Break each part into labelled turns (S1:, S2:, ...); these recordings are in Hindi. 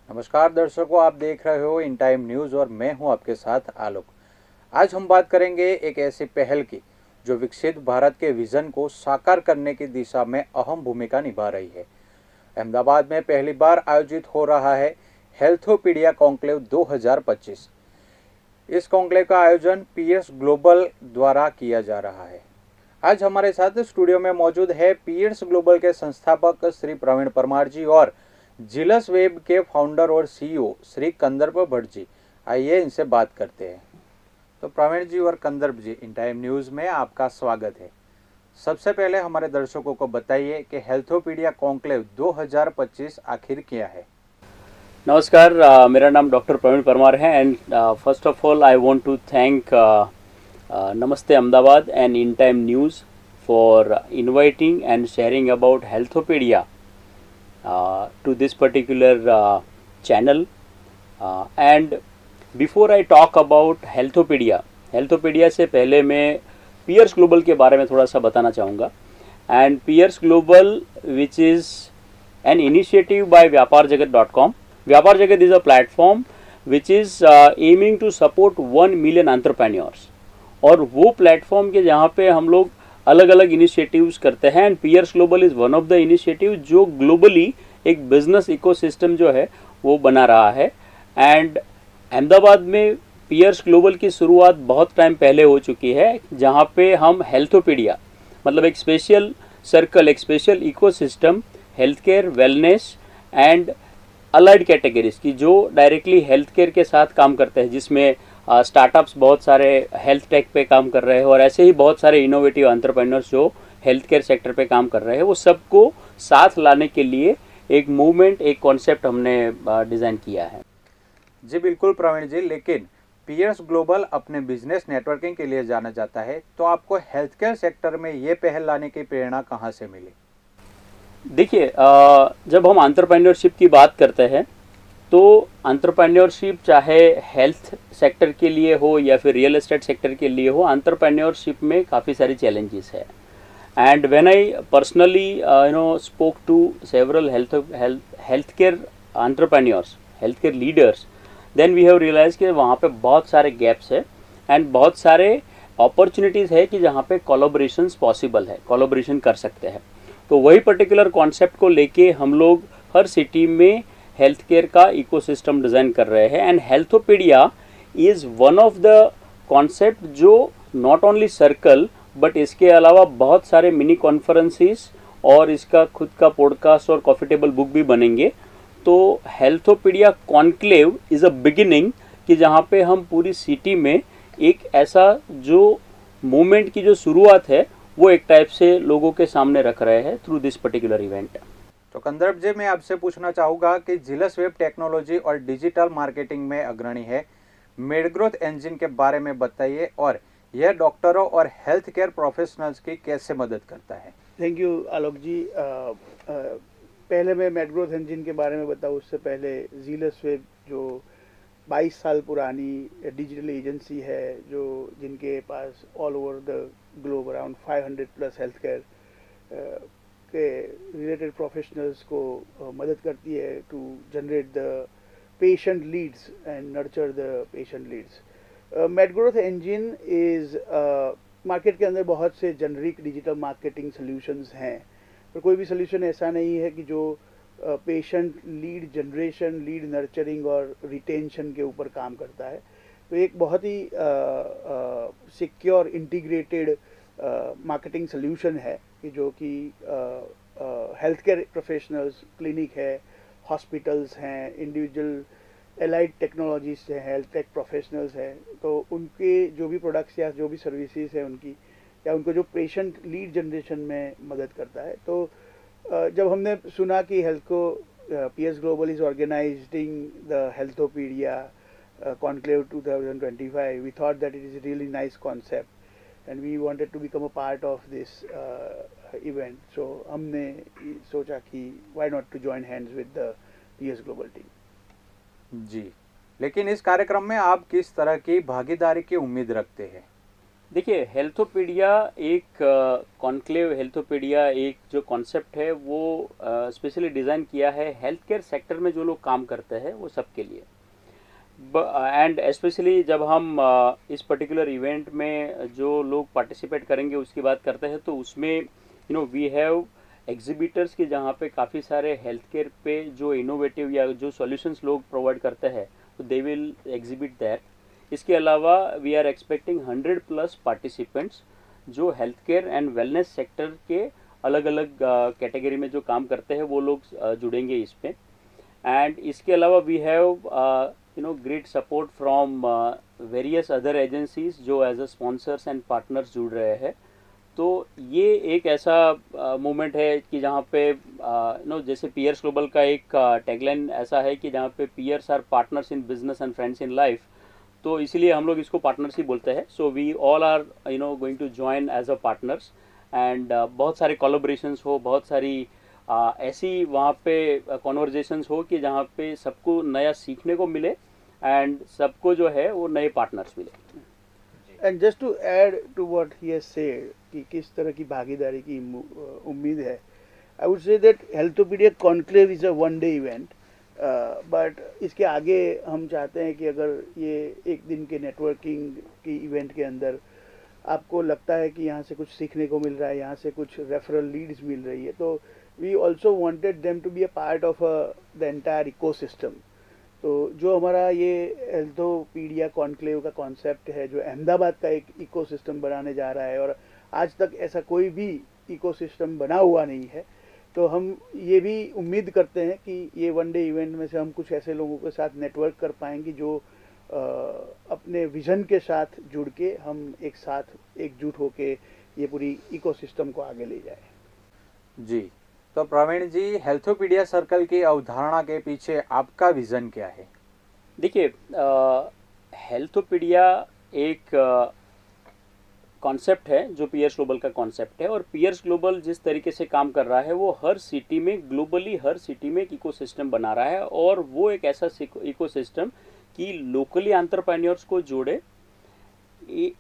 S1: नमस्कार दर्शकों, आप देख रहे हो इन टाइम न्यूज़ और मैं हूं आपके साथ आलोक। आज हम बात करेंगे एक ऐसी पहल की जो विकसित भारत के विजन को साकार करने की दिशा में अहम भूमिका निभा रही है। अहमदाबाद में पहली बार आयोजित हो रहा है हेल्थोपीडिया कॉन्क्लेव 2025। इस कॉन्क्लेव का आयोजन पीएस ग्लोबल द्वारा किया जा रहा है। आज हमारे साथ स्टूडियो में मौजूद है पीएस ग्लोबल के संस्थापक श्री प्रवीण परमार जी और जिलस वेब के फाउंडर और सीईओ श्री कंदर्प भट्ट जी। आइए इनसे बात करते हैं। तो प्रवीण जी और कंदर्प जी, इन टाइम न्यूज़ में आपका स्वागत है। सबसे पहले हमारे दर्शकों को बताइए कि हेल्थोपीडिया कॉन्क्लेव 2025 आखिर क्या है।
S2: नमस्कार, मेरा नाम डॉक्टर प्रवीण परमार है and first of all I want to thank Namaste Ahmedabad and in time news for inviting and sharing about Healthopedia to this particular channel. And before I talk about Healthopedia से पहले मैं पीयर्स ग्लोबल के बारे में थोड़ा सा बताना चाहूँगा। And Peers Global which is an initiative by vyaparjagat.com. Vyapar Jagat is a platform which is aiming to support 1 million entrepreneurs. और वो प्लेटफॉर्म के जहाँ पे हम लोग अलग अलग इनिशिएटिव्स करते हैं and Peers Global is one of the initiative जो ग्लोबली एक बिजनेस इकोसिस्टम जो है वो बना रहा है। एंड अहमदाबाद में पीयर्स ग्लोबल की शुरुआत बहुत टाइम पहले हो चुकी है, जहाँ पे हम हेल्थोपीडिया मतलब एक स्पेशल सर्कल, एक special ecosystem health care, wellness and allied categories की जो डायरेक्टली हेल्थ केयर के साथ काम करते हैं, जिसमें स्टार्टअप्स बहुत सारे हेल्थ टेक पे काम कर रहे हैं और ऐसे ही बहुत सारे इनोवेटिव एंटरप्रेन्योर्स जो हेल्थ केयर सेक्टर पे काम कर रहे हैं, वो सबको साथ लाने के लिए एक मूवमेंट, एक कॉन्सेप्ट हमने डिज़ाइन किया है।
S1: जी बिल्कुल प्रवीण जी, लेकिन पीयर्स ग्लोबल अपने बिजनेस नेटवर्किंग के लिए जाना जाता है, तो आपको हेल्थ केयर सेक्टर में ये पहल लाने की प्रेरणा कहाँ से मिली?
S2: देखिए, जब हम एंटरप्रेन्योरशिप की बात करते हैं तो एंटरप्रेन्योरशिप चाहे हेल्थ सेक्टर के लिए हो या फिर रियल एस्टेट सेक्टर के लिए हो, एंटरप्रेन्योरशिप में काफ़ी सारी चैलेंजेस है। And when I personally spoke to several health care entrepreneurs, health care leaders, then we have realize कि वहाँ पे बहुत सारे गैप्स है एंड बहुत सारे अपॉर्चुनिटीज़ है कि जहाँ पे कोलैबोरेशंस पॉसिबल है, कोलैबोरेशन कर सकते हैं। तो वही पर्टिकुलर कॉन्सेप्ट को लेके हम लोग हर सिटी में हेल्थ केयर का इकोसिस्टम डिज़ाइन कर रहे हैं। And Healthopedia is one of the concept जो नॉट ओनली सर्कल बट इसके अलावा बहुत सारे मिनी कॉन्फ्रेंसेस और इसका खुद का पॉडकास्ट और कॉफी टेबल बुक भी बनेंगे। तो हेल्थोपीडिया कॉन्क्लेव इज़ अ बिगिनिंग कि जहाँ पे हम पूरी सिटी में एक ऐसा जो मूवमेंट की जो शुरुआत है वो एक टाइप से लोगों के सामने रख रहे हैं थ्रू दिस पर्टिकुलर इवेंट।
S1: तो कंदर्प जी, मैं आपसे पूछना चाहूँगा कि जिलस वेब टेक्नोलॉजी और डिजिटल मार्केटिंग में अग्रणी है, मेडग्रोथ इंजन के बारे में बताइए और यह डॉक्टरों और हेल्थ केयर प्रोफेशनल्स की कैसे मदद करता है।
S3: थैंक यू आलोक जी। पहले मैं मेडग्रोथ इंजन के बारे में बताऊँ उससे पहले जिलस वेब जो 22 साल पुरानी डिजिटल एजेंसी है, जो जिनके पास all over the globe around 500 plus health care के रिलेटेड प्रोफेशनल्स को मदद करती है to generate the patient leads and nurture the patient leads. Medgrowth engine is market के अंदर बहुत से जेनरिक डिजिटल मार्केटिंग सॉल्यूशंस हैं, पर कोई भी सॉल्यूशन ऐसा नहीं है कि जो patient lead generation, lead nurturing और रिटेंशन के ऊपर काम करता है। तो एक बहुत ही सिक्योर इंटीग्रेटेड मार्केटिंग सॉल्यूशन है कि जो कि हेल्थ केयर प्रोफेशनल्स, क्लिनिक है, हॉस्पिटल्स हैं, इंडिविजुअल एलाइड टेक्नोलॉजीज हैं, हेल्थ टेक प्रोफेशनल्स हैं, तो उनके जो भी प्रोडक्ट्स या जो भी सर्विसेज हैं उनकी, या उनको जो पेशेंट लीड जनरेशन में मदद करता है। तो जब हमने सुना कि हेल्थ को PS global is organizing the Healthopedia conclave 2025, we thought that it is really nice concept and we wanted to become a part of this event. So हमने सोचा कि why not to join hands with the PS global team.
S1: जी, लेकिन इस कार्यक्रम में आप किस तरह की भागीदारी की उम्मीद रखते हैं?
S2: देखिए, हेल्थोपीडिया एक कॉन्क्लेव, हेल्थोपीडिया एक जो कॉन्सेप्ट है वो स्पेशली डिज़ाइन किया है हेल्थ केयर सेक्टर में जो लोग काम करते हैं वो सबके लिए। एंड स्पेशली जब हम इस पर्टिकुलर इवेंट में जो लोग पार्टिसिपेट करेंगे उसकी बात करते हैं, तो उसमें वी हैव एग्जिबिटर्स की जहाँ पे काफ़ी सारे हेल्थ केयर पे जो इनोवेटिव या जो सॉल्यूशंस लोग प्रोवाइड करते हैं, तो दे विल एग्जिबिट दैट। इसके अलावा वी आर एक्सपेक्टिंग 100+ पार्टिसिपेंट्स जो health care and wellness sector के अलग अलग कैटेगरी में जो काम करते हैं वो लोग जुड़ेंगे इस पे। एंड इसके अलावा we have great support from various other agencies जो as a sponsors and partners जुड़ रहे हैं। तो ये एक ऐसा मूवमेंट है कि जहाँ पे जैसे पीयर्स ग्लोबल का एक टैगलाइन ऐसा है कि जहाँ पे peers are partners in business and friends in life, तो इसीलिए हम लोग इसको पार्टनरशिप बोलते हैं। So we all are going to join as a partners and बहुत सारे कोलैबोरेशंस हो, बहुत सारी ऐसी वहाँ पे कॉन्वर्जेशंस हो कि जहाँ पे सबको नया सीखने को मिले एंड सबको जो है वो नए पार्टनर्स मिले।
S3: And just to add to what he has said कि किस तरह की भागीदारी की उम्मीद है, I would say that Healthopedia conclave is a one day event, but इसके आगे हम चाहते हैं कि अगर ये एक दिन के नेटवर्किंग की इवेंट के अंदर आपको लगता है कि यहाँ से कुछ सीखने को मिल रहा है, यहाँ से कुछ रेफरल लीड्स मिल रही है, तो we also wanted them to be a part of the entire ecosystem. तो जो हमारा ये हेल्थोपीडिया कॉन्क्लेव का कॉन्सेप्ट है, जो अहमदाबाद का एक इकोसिस्टम बनाने जा रहा है, और आज तक ऐसा कोई भी इकोसिस्टम बना हुआ नहीं है, तो हम ये भी उम्मीद करते हैं कि ये वन डे इवेंट में से हम कुछ ऐसे लोगों के साथ नेटवर्क कर पाएंगे जो अपने विजन के साथ जुड़ के हम एक साथ एकजुट होके ये पूरी इकोसिस्टम को आगे ले जाए।
S1: जी, तो प्रवीण जी, हेल्थोपीडिया सर्कल की अवधारणा के पीछे आपका विजन क्या है?
S2: देखिए, हेल्थोपीडिया एक कॉन्सेप्ट है जो पीयर्स ग्लोबल का कॉन्सेप्ट है, और पीयर्स ग्लोबल जिस तरीके से काम कर रहा है वो हर सिटी में, ग्लोबली हर सिटी में एक इकोसिस्टम बना रहा है, और वो एक ऐसा इकोसिस्टम कि लोकली एंटरप्रेन्योर्स को जोड़े।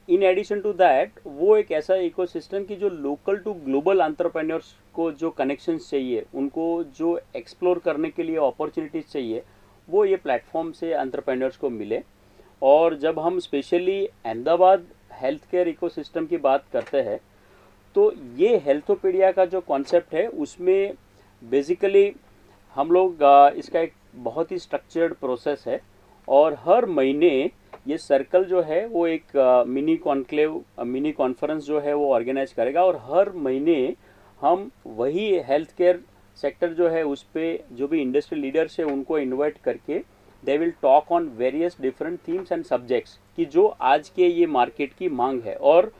S2: इन एडिशन टू दैट वो एक ऐसा इकोसिस्टम कि जो लोकल टू ग्लोबल एंटरप्रेन्योर्स को जो कनेक्शंस चाहिए, उनको जो एक्सप्लोर करने के लिए अपॉर्चुनिटीज़ चाहिए, वो ये प्लेटफॉर्म से एंटरप्रेन्योर्स को मिले। और जब हम specially Ahmedabad health care ecosystem की बात करते हैं, तो ये हेल्थोपीडिया का जो कॉन्सेप्ट है उसमें बेसिकली हम लोग इसका एक बहुत ही स्ट्रक्चर्ड प्रोसेस है, और हर महीने ये सर्कल जो है वो एक मिनी कॉन्क्लेव, मिनी कॉन्फ्रेंस जो है वो ऑर्गेनाइज करेगा, और हर महीने हम वही हेल्थ केयर सेक्टर जो है उस पर जो भी इंडस्ट्री लीडर्स है उनको इन्वाइट करके they will talk on various different themes and subjects कि जो आज के ये मार्केट की मांग है, और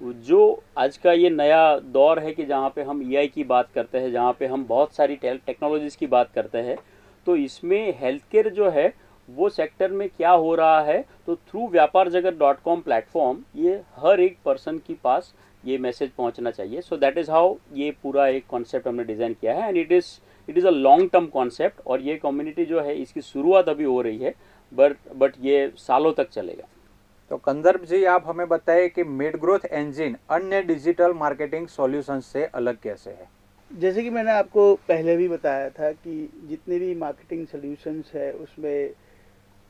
S2: जो आज का ये नया दौर है कि जहाँ पे हम एआई की बात करते हैं, जहाँ पे हम बहुत सारी टेक्नोलॉजीज़ की बात करते हैं, तो इसमें हेल्थ केयर जो है वो सेक्टर में क्या हो रहा है, तो थ्रू व्यापारजगत.com प्लेटफॉर्म ये हर एक पर्सन के पास ये मैसेज पहुंचना चाहिए। सो दैट इज़ हाउ ये पूरा एक कॉन्सेप्ट हमने डिज़ाइन किया है, and it is a long term concept, और ये कम्युनिटी जो है इसकी शुरुआत अभी हो रही है, बट ये सालों तक चलेगा।
S1: तो कंदर्प जी, आप हमें बताएं कि मिड ग्रोथ इंजन अन्य डिजिटल मार्केटिंग सॉल्यूशंस से अलग कैसे है?
S3: जैसे कि मैंने आपको पहले भी बताया था कि जितने भी मार्केटिंग सॉल्यूशंस है उसमें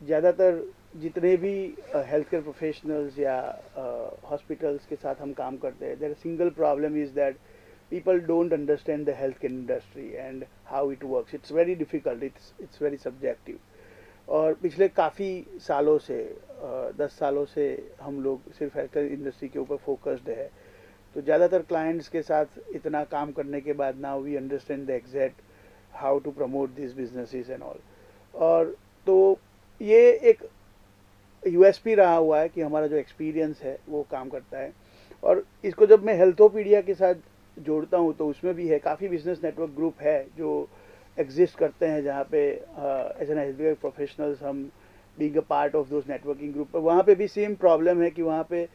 S3: ज़्यादातर जितने भी हेल्थ केयर प्रोफेशनल्स या हॉस्पिटल्स के साथ हम काम करते हैं, their single problem is that people don't understand the healthcare industry and how it works. It's very difficult, it's very subjective. और पिछले काफ़ी सालों से 10 सालों से हम लोग सिर्फ हेल्थकेयर इंडस्ट्री के ऊपर फोकस्ड है, तो ज़्यादातर क्लाइंट्स के साथ इतना काम करने के बाद now we understand the exact how to promote this businesses and all. और तो ये एक यूएसपी रहा हुआ है कि हमारा जो एक्सपीरियंस है वो काम करता है, और इसको जब मैं हेल्थोपीडिया के साथ जोड़ता हूँ तो उसमें भी है काफ़ी बिजनेस नेटवर्क ग्रुप है जो एग्जिस्ट करते हैं, जहाँ पे as an health care professionals हम being a part of those networking group, वहाँ पे भी सेम प्रॉब्लम है कि वहाँ पे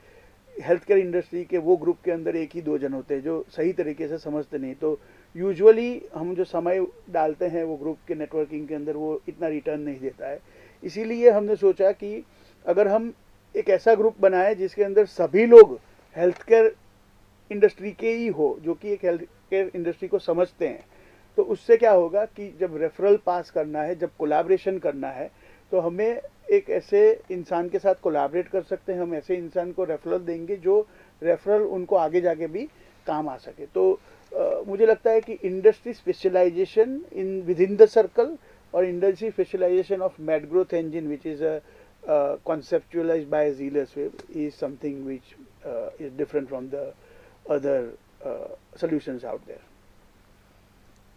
S3: हेल्थ केयर इंडस्ट्री के वो ग्रुप के अंदर एक ही दो जन होते हैं जो सही तरीके से समझते नहीं, तो यूजुअली हम जो समय डालते हैं वो ग्रुप के नेटवर्किंग के अंदर वो इतना रिटर्न नहीं देता है। इसीलिए हमने सोचा कि अगर हम एक ऐसा ग्रुप बनाए जिसके अंदर सभी लोग हेल्थ केयर इंडस्ट्री के ही हो, जो कि एक हेल्थ केयर इंडस्ट्री को समझते हैं। तो उससे क्या होगा कि जब रेफरल पास करना है, जब कोलैबोरेशन करना है, तो हमें एक ऐसे इंसान के साथ कोलैबोरेट कर सकते हैं, हम ऐसे इंसान को रेफरल देंगे जो रेफरल उनको आगे जाके भी काम आ सके। तो मुझे लगता है कि industry specialization in with in the circle और industry specialization of Medgrowth engine which is conceptualized by Zealous Wave is something which is different from the other solutions out there.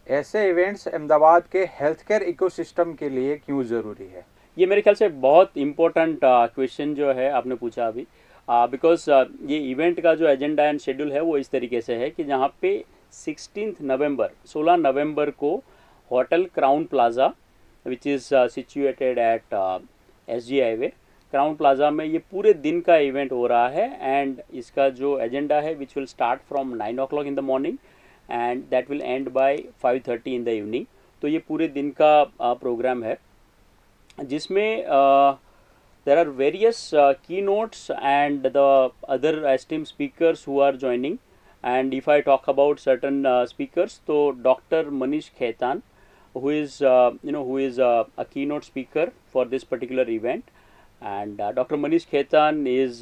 S1: ऐसे इवेंट्स अहमदाबाद के हेल्थ केयर इकोसिस्टम के लिए क्यों ज़रूरी है?
S2: ये मेरे ख्याल से बहुत इम्पोर्टेंट क्वेश्चन जो है आपने पूछा अभी, बिकॉज ये इवेंट का जो एजेंडा एंड शेड्यूल है वो इस तरीके से है कि जहाँ पे 16 नवंबर को hotel Crowne Plaza which is situated at SG highway, Crowne Plaza में ये पूरे दिन का इवेंट हो रहा है। एंड इसका जो एजेंडा है which will start from 9 o'clock in the morning and that will end by 5:30 in the evening. तो ये पूरे दिन का प्रोग्राम है जिसमें there are various keynotes and the other esteemed speakers who are joining. And if I talk about certain speakers, so Dr. Manish Khaitan, who is a keynote speaker for this particular event, and Dr. Manish Khaitan is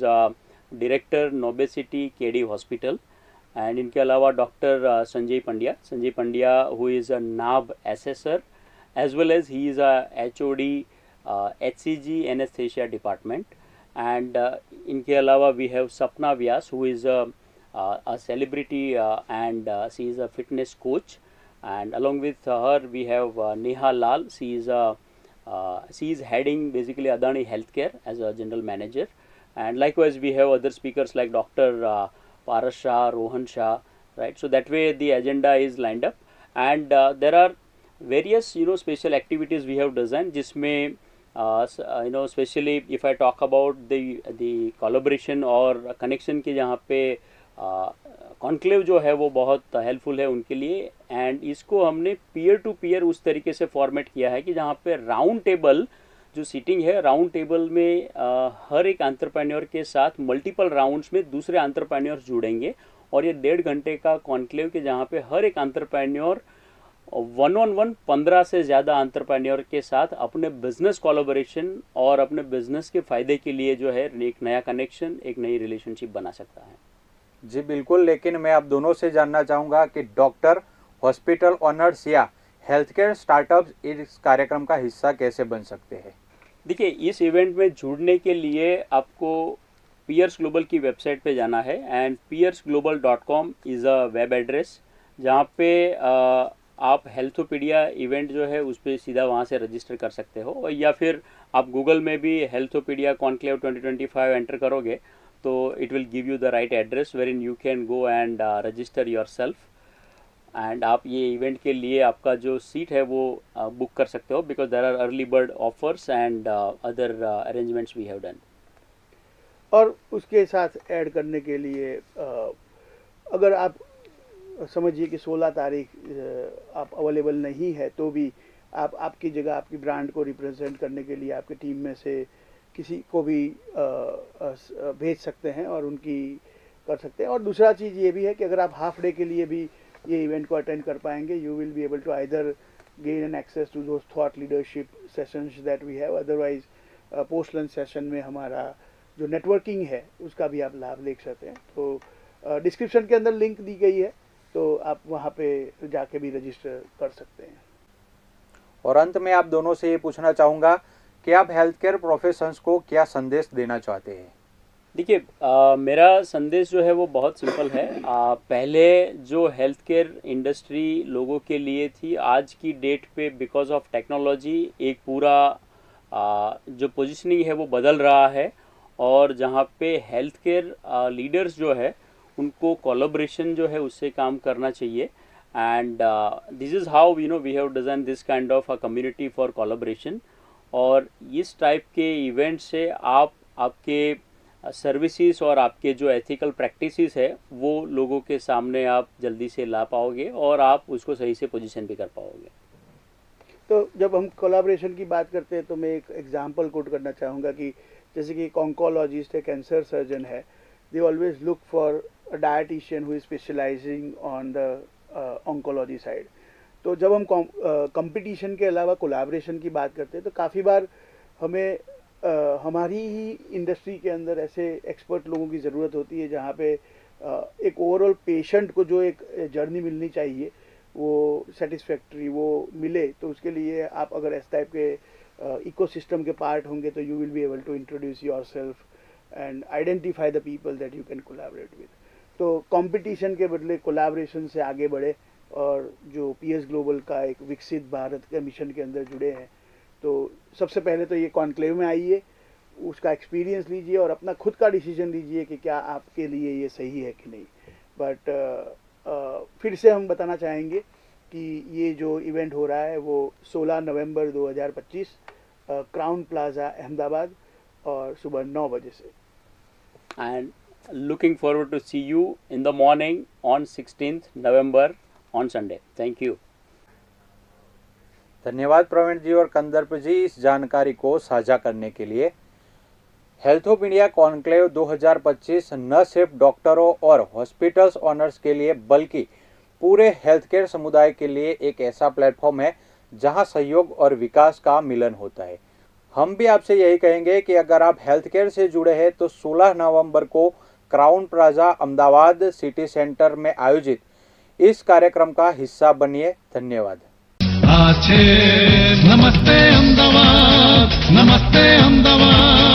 S2: director Nobesity KD Hospital, and इनके अलावा doctor Sanjay Pandya who is a NAB assessor, as well as he is a HOD HCG anesthesia department, and इनके अलावा we have Sapna Vyas who is a celebrity and she is a fitness coach, and along with her we have Neha Lal. She is heading basically Adani Healthcare as a general manager, and likewise we have other speakers like Dr. Paras Shah, Rohan Shah, right? So that way the agenda is lined up, and there are various special activities we have designed जिसमें specially if I talk about the collaboration और कनेक्शन के जहाँ पे कॉन्क्लेव जो है वो बहुत हेल्पफुल है उनके लिए। एंड इसको हमने पीयर टू पीयर उस तरीके से फॉर्मेट किया है कि जहाँ पे राउंड टेबल जो सीटिंग है, राउंड टेबल में हर एक एंटरप्रेन्योर के साथ मल्टीपल राउंड्स में दूसरे एंटरप्रेन्योर जुड़ेंगे, और ये 1.5 घंटे का कॉन्क्लेव के जहाँ पे हर एक एंटरप्रेन्योर 1-on-1 15 से ज़्यादा एंटरप्रेन्योर के साथ अपने बिजनेस कोलैबोरेशन और अपने बिजनेस के फ़ायदे के लिए जो है एक नया कनेक्शन, एक नई रिलेशनशिप बना सकता है।
S1: जी बिल्कुल, लेकिन मैं आप दोनों से जानना चाहूँगा कि डॉक्टर, हॉस्पिटल ओनर्स या हेल्थ केयर स्टार्टअप्स इस कार्यक्रम का हिस्सा कैसे बन सकते हैं?
S2: देखिए, इस इवेंट में जुड़ने के लिए आपको पियर्स ग्लोबल की वेबसाइट पे जाना है, and piersglobal.com is a web address जहाँ पे आप हेल्थोपीडिया इवेंट जो है उस पर सीधा वहाँ से रजिस्टर कर सकते हो, या फिर आप गूगल में भी हेल्थोपीडिया कॉन्क्लेव 2025 एंटर करोगे तो it will give you the right address where in you can go and register yourself, and आप ये इवेंट के लिए आपका जो सीट है वो बुक कर सकते हो, because there are early bird offers and other arrangements we have done.
S3: और उसके साथ ऐड करने के लिए अगर आप समझिए कि 16 तारीख आप अवेलेबल नहीं है तो भी आप आपकी जगह आपकी ब्रांड को रिप्रेजेंट करने के लिए आपकी टीम में से किसी को भी भेज सकते हैं और उनकी कर सकते हैं। और दूसरा चीज़ ये भी है कि अगर आप हाफ डे के लिए भी ये इवेंट को अटेंड कर पाएंगे, you will be able to either gain an access to those thought leadership sessions that we have, otherwise post lunch session में हमारा जो नेटवर्किंग है उसका भी आप लाभ ले सकते हैं। तो डिस्क्रिप्शन के अंदर लिंक दी गई है, तो आप वहाँ पे जाके भी रजिस्टर कर सकते हैं।
S1: और अंत में आप दोनों से ये पूछना चाहूँगा कि आप हेल्थ केयर प्रोफेशंस को क्या संदेश देना चाहते हैं?
S2: देखिए, मेरा संदेश जो है वो बहुत सिंपल है। पहले जो हेल्थ केयर इंडस्ट्री लोगों के लिए थी, आज की डेट पे बिकॉज ऑफ टेक्नोलॉजी एक पूरा जो पोजीशनिंग है वो बदल रहा है, और जहाँ पे हेल्थ केयर लीडर्स जो है उनको कोलैबोरेशन जो है उससे काम करना चाहिए। And this is how we have design this kind of a community for collaboration. और इस टाइप के इवेंट से आप आपके सर्विसेज और आपके जो एथिकल प्रैक्टिसेस है वो लोगों के सामने आप जल्दी से ला पाओगे और आप उसको सही से पोजीशन भी कर पाओगे।
S3: तो जब हम कोलैबोरेशन की बात करते हैं तो मैं एक एग्जांपल कोट करना चाहूँगा कि जैसे कि एक ऑन्कोलॉजिस्ट है, कैंसर सर्जन है, they always look for a dietitian who is specializing on the oncology side. तो जब हम कंपटीशन के अलावा कोलैबोरेशन की बात करते हैं तो काफ़ी बार हमें हमारी ही इंडस्ट्री के अंदर ऐसे एक्सपर्ट लोगों की ज़रूरत होती है जहाँ पे एक ओवरऑल पेशेंट को जो एक जर्नी मिलनी चाहिए वो सेटिस्फैक्ट्री वो मिले। तो उसके लिए आप अगर इस टाइप के इकोसिस्टम के पार्ट होंगे तो you will be able to introduce yourself and identify the people that you can collaborate with. तो कंपटीशन के बदले कोलैबोरेशन से आगे बढ़े और जो पीएस ग्लोबल का एक विकसित भारत के मिशन के अंदर जुड़े हैं तो सबसे पहले तो ये कॉन्क्लेव में आइए, उसका एक्सपीरियंस लीजिए और अपना खुद का डिसीजन लीजिए कि क्या आपके लिए ये सही है कि नहीं। बट फिर से हम बताना चाहेंगे कि ये जो इवेंट हो रहा है वो 16 नवंबर 2025 क्राउन प्लाजा अहमदाबाद और सुबह 9 बजे से।
S2: And looking forward to see you in the morning on 16th November on Sunday. Thank you.
S1: धन्यवाद प्रवीण जी और कंदर्प जी इस जानकारी को साझा करने के लिए। हेल्थ ऑफ इंडिया कॉन्क्लेव 2025 न सिर्फ डॉक्टरों और हॉस्पिटल्स ऑनर्स के लिए बल्कि पूरे हेल्थ केयर समुदाय के लिए एक ऐसा प्लेटफॉर्म है जहां सहयोग और विकास का मिलन होता है। हम भी आपसे यही कहेंगे कि अगर आप हेल्थ केयर से जुड़े हैं तो 16 नवंबर को Crowne Plaza Ahmedabad city centre में आयोजित इस कार्यक्रम का हिस्सा बनिए। धन्यवाद।
S4: नमस्ते अहमदाबाद, नमस्ते अहमदाबाद।